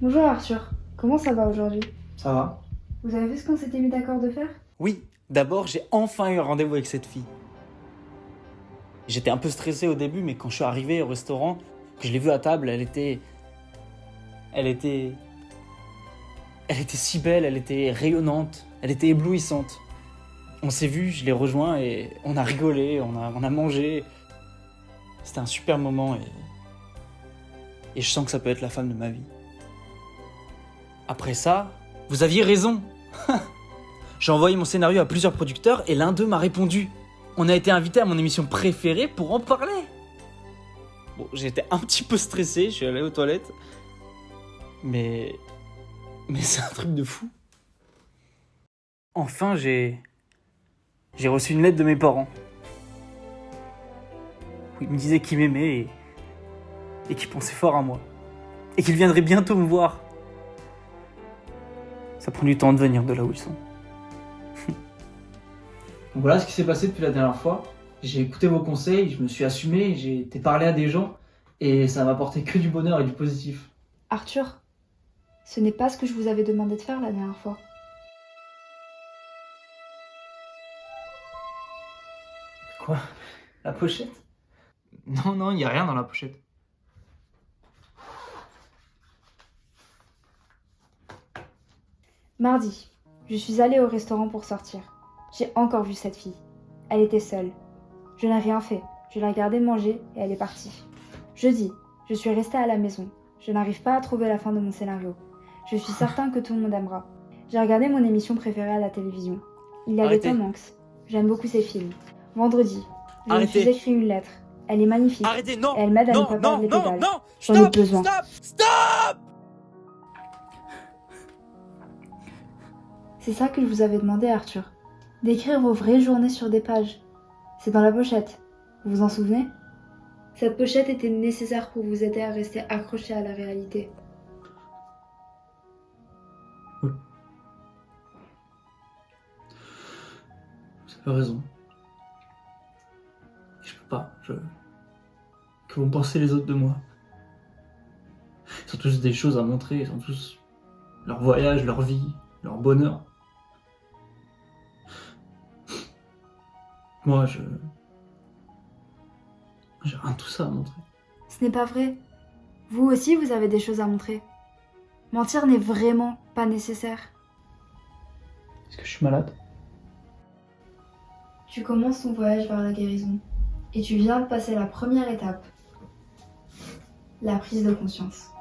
Bonjour Arthur, comment ça va aujourd'hui? Ça va? Vous avez vu ce qu'on s'était mis d'accord de faire? Oui, d'abord j'ai enfin eu un rendez-vous avec cette fille. J'étais un peu stressé au début, mais quand je suis arrivé au restaurant, que je l'ai vue à table, elle était, elle était si belle, elle était rayonnante, elle était éblouissante. On s'est vu, je l'ai rejoint et on a rigolé, on a mangé. C'était un super moment et je sens que ça peut être la femme de ma vie. Après ça, vous aviez raison. J'ai envoyé mon scénario à plusieurs producteurs et l'un d'eux m'a répondu. On a été invité à mon émission préférée pour en parler. Bon, j'étais un petit peu stressé, je suis allé aux toilettes. Mais c'est un truc de fou. Enfin, j'ai reçu une lettre de mes parents. Où ils me disaient qu'ils m'aimaient et qu'ils pensaient fort à moi. Et qu'ils viendraient bientôt me voir. Ça prend du temps de venir de là où ils sont. Donc voilà ce qui s'est passé depuis la dernière fois. J'ai écouté vos conseils, je me suis assumé, j'ai été parler à des gens et ça m'a apporté que du bonheur et du positif. Arthur, ce n'est pas ce que je vous avais demandé de faire la dernière fois. Quoi? La pochette? Non, il n'y a rien dans la pochette. Mardi, je suis allée au restaurant pour sortir. J'ai encore vu cette fille. Elle était seule. Je n'ai rien fait. Je l'ai regardée manger et elle est partie. Jeudi, je suis restée à la maison. Je n'arrive pas à trouver la fin de mon scénario. Je suis certain que tout le monde aimera. J'ai regardé mon émission préférée à la télévision. Il y avait Arrêtez. Tom Hanks. J'aime beaucoup ses films. Vendredi, je me Arrêtez. suis écrit une lettre. Elle est magnifique. Arrêtez, non. Et elle m'aide à ne Non, pas non, perdre les non, pédales. non. J'en ai besoin. Stop. C'est ça que je vous avais demandé, Arthur. D'écrire vos vraies journées sur des pages. C'est dans la pochette. Vous vous en souvenez? Cette pochette était nécessaire pour vous aider à rester accroché à la réalité. Vous avez raison. Je peux pas. Que vont penser les autres de moi? Ils ont tous des choses à montrer, ils ont tous leur voyage, leur vie, leur bonheur. Moi, j'ai rien de tout ça à montrer. Ce n'est pas vrai. Vous aussi, vous avez des choses à montrer. Mentir n'est vraiment pas nécessaire. Est-ce que je suis malade? Tu commences ton voyage vers la guérison. Et tu viens de passer la première étape. La prise de conscience.